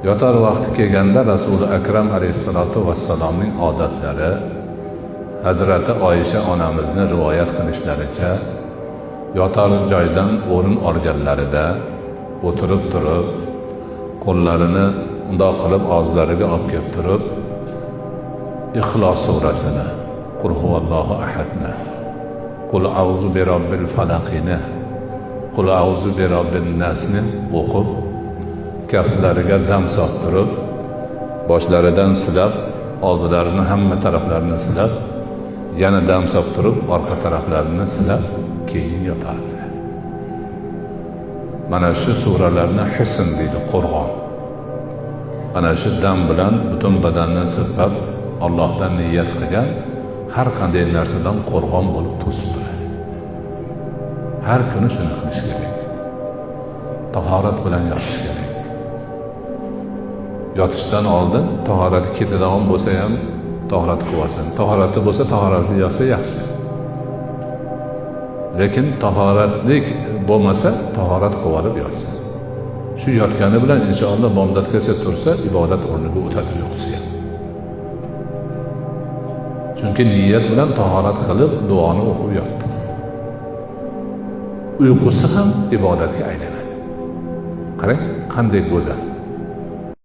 yotar vaqti kelganda Rasuli akram alayhissalotu vassalomning odatlari, Hazrati Oyisha onamizni rivoyat qilishlaricha, yotar joydan o'rin olganlarida o'tirib turib, qo'llarini undoq qilib og'zlariga olib kelib turib, Ixlos surasini, Qul huvallohu ahadni, Qul a'uzu bi robbil falaqini, Qul a'uzu bi robbin nasni o'qib, kaftlariga dam solib, boshlaridan silab, oldilarini hamma taraflarini silab, yana dam solib turib, orqa taraflarini silab, keyin yotardi. Mana shu suralarni hisn deydi, qo'rg'on. Ana shu dam bilan butun badanni silab, Allohdan niyat qilgan har qanday narsadan qo'rg'on bo'lib to'sib turadi. Har kuni shuni qilish kerak. Tahorat bilan yotish kerak. Yotishdan oldin tahorati ketadigan bo'lsa ham tahorat qilib olsin. Tahorati bo'lsa tahoratli yotsa yaxshi. Lekin tahoratlik bo'lmasa tahorat qilib olib yotsin. Shu yotgani bilan inshaalloh bomdodgacha tursa ibodat o'rniga o'tadi yo'qsa ham. Chunki niyat bilan tahorat qilib duoni o'qib yotdi. Uyqusi ham ibodatga aylanadi. Qarang, qanday go'zal.